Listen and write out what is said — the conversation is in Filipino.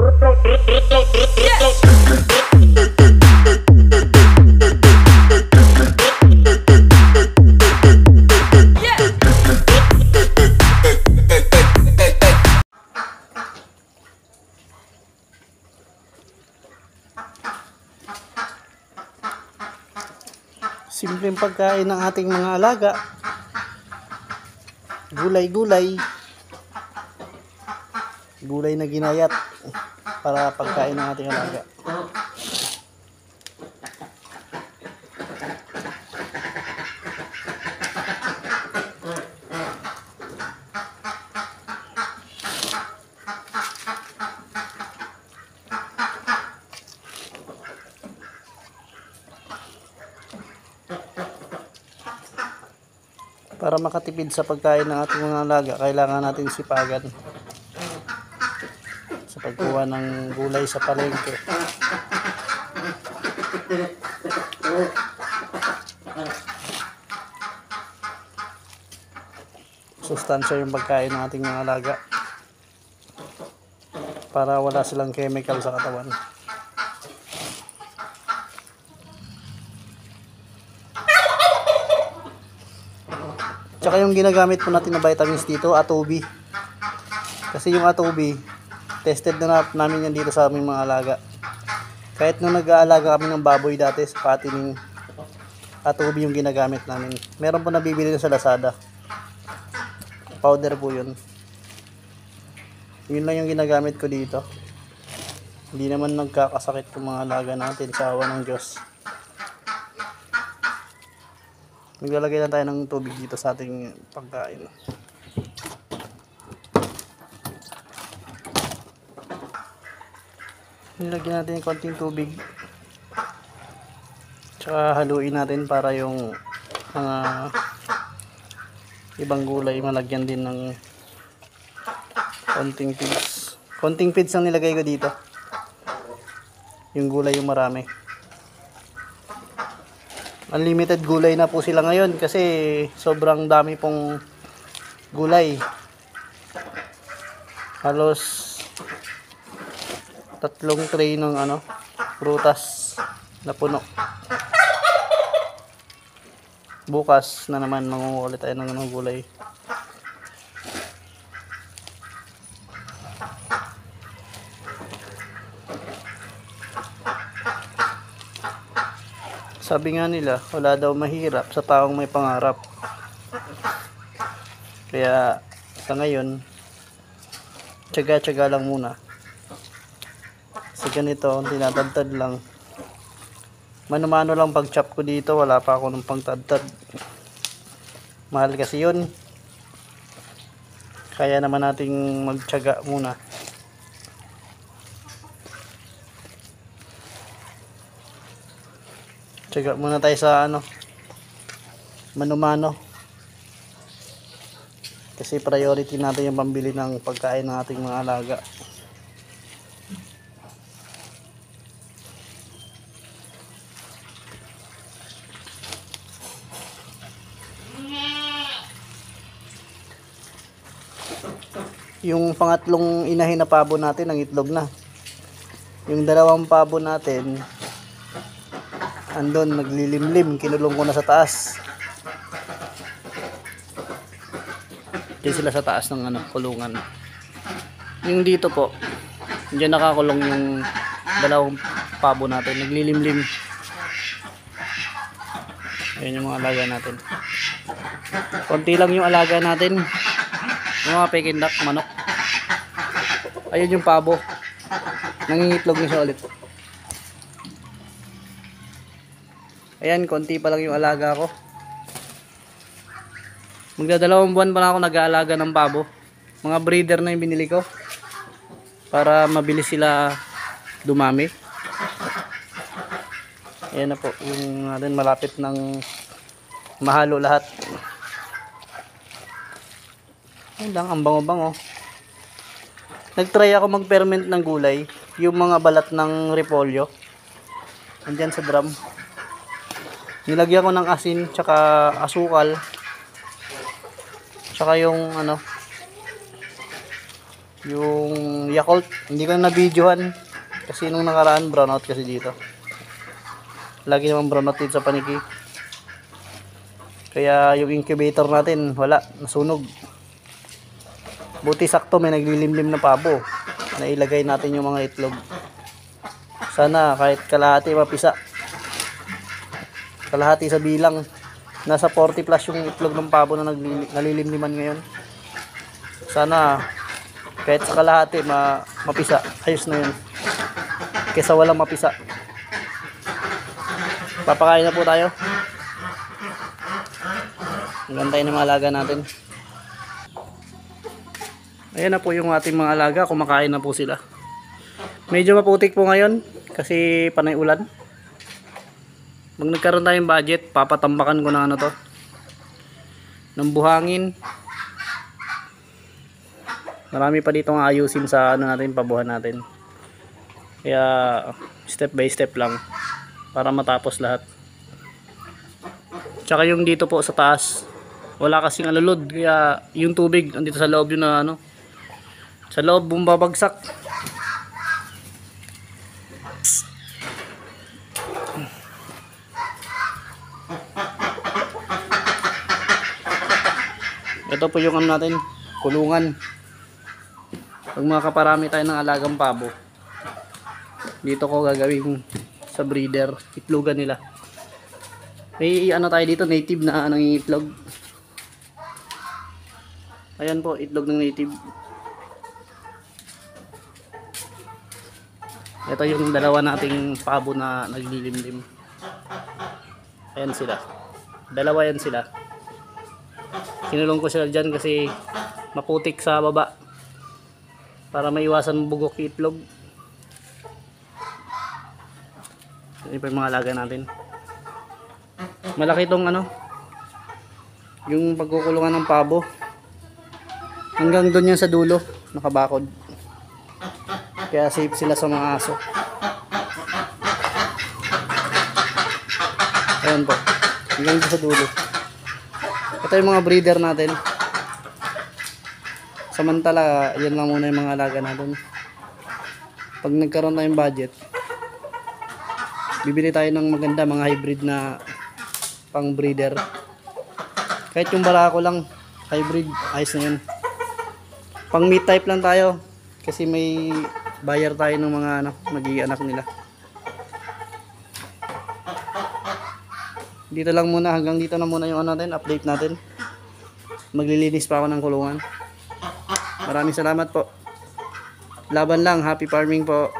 Simpleng pagkain ng ating mga alaga. Gulay-gulay. Gulay na ginayat para pagkain ng ating alaga. Para makatipid sa pagkain ng ating mga alaga, kailangan natin sipagan sa pagkuha ng gulay sa palengke. Sustansya yung pagkain ng ating mga alaga para wala silang chemical sa katawan. Tsaka yung ginagamit po natin na vitamins dito, Atobi. Kasi yung Atobi, tested na namin yan dito sa aming mga alaga. Kahit nung nag-aalaga kami ng baboy dati sa patining, Atobi yung ginagamit namin. Meron po nabibili na sa Lazada. Powder po yun. Yun lang yung ginagamit ko dito. Hindi naman nagkakasakit yung mga alaga natin sa awa ng Diyos. Maglalagay lang tayo ng tubig dito sa ating pagkain. Nilagyan natin yung konting tubig. Tsaka haluin natin para yung mga ibang gulay malagyan din ng konting feeds. Konting feeds ang nilagay ko dito. Yung gulay yung marami. Unlimited gulay na po sila ngayon kasi sobrang dami pong gulay. Halos 3 tray ng prutas na puno. Bukas na naman mangungulit tayo ng gulay. Sabi nga nila, wala daw mahirap sa taong may pangarap. Kaya sa ngayon, tiyaga-tiyaga lang muna. Kasi ganito, tinatadtad lang. Mano-mano lang pag-chop ko dito, wala pa ako ng pangtadtad. Mahal kasi yun. Kaya naman nating magtiyaga muna. Tiyaga muna tayo sa mano-mano. Kasi priority natin yung pambili ng pagkain ng ating mga alaga. Yung pangatlong inahin na pabo natin, ang itlog na. Yung 2 pabo natin, andun, naglilimlim, kinulong ko na sa taas. Diyan sila sa taas ng kulungan. Yung dito po, diyan nakakulong yung 2 pabo natin, naglilimlim. Ayan yung mga alaga natin. Konti lang yung alaga natin. Yung mga peking duck, manok. Ayun yung pabo. Nangingitlog na siya ulit. Ayan, konti pa lang yung alaga ko. Magdadalawang buwan pa na ako nag-aalaga ng pabo. Mga breeder na yung binili ko. Para mabilis sila dumami. Ayan na po, yung natin malapit ng mahalo lahat. Ayan lang, ang bango-bango. Nag-try ako mag-ferment ng gulay. Yung mga balat ng repolyo. Andyan sa drum. Nilagyan ko ng asin, tsaka asukal. Tsaka yung Yung Yakult, hindi ko na videohan kasi nung nakaraan brownout kasi dito. Lagi naman brownout dito sa paniki. Kaya yung incubator natin, wala, nasunog. Buti sakto may naglilimlim na pabo. Nailagay natin yung mga itlog. Sana kahit kalahati mapisa. Kalahati sa bilang. Nasa 40 plus yung itlog ng pabo na nalilimliman ngayon. Sana kahit sa kalahati mapisa. Ayos na yun. Kesa walang mapisa. Papakain na po tayo. Gantay ng mga alaga natin. Ayan na po yung ating mga alaga. Kumakain na po sila. Medyo maputik po ngayon kasi panay ulan. Pag nagkaroon tayong budget, papatambakan ko na ano to, ng buhangin. Marami pa dito nga ayusin sa ano natin, pabuhan natin. Kaya step by step lang para matapos lahat. Tsaka yung dito po sa taas, wala kasing alulod, kaya yung tubig andito sa loob yun na ano, sa loob bumabagsak. Ito po yung ano natin, kulungan. Pag makaparami tayo ng alagang pabo, dito ko gagawin sa breeder, itlogan nila. May ano tayo dito, native na nangingitlog. Ayan po, itlog ng native. Ito yung dalawa nating pabo na naglilimlim. Ayan sila. Dalawa yan sila. Kinulong ko sila dyan kasi maputik sa baba. Para maiwasan bugok itlog. Ito pa yung mga alaga natin. Malaki tong ano, yung pagkukulungan ng pabo. Hanggang doon yan sa dulo, nakabakod. Kaya safe sila sa mga aso. Ayan po, hanggang doon sa dulo. Ito yung mga breeder natin. Samantala, yan lang muna yung mga alaga natin. Pag nagkaroon tayong budget, bibili tayo ng maganda, mga hybrid na pang breeder. Kahit yung barako lang hybrid, ayos na yun. Pang meat type lang tayo kasi may bayar tayo ng mga mag-i-anak nila. Dito lang muna, hanggang dito na muna yung ano natin, update natin. Maglilinis pa ako ng kulungan. Maraming salamat po. Laban lang, happy farming po.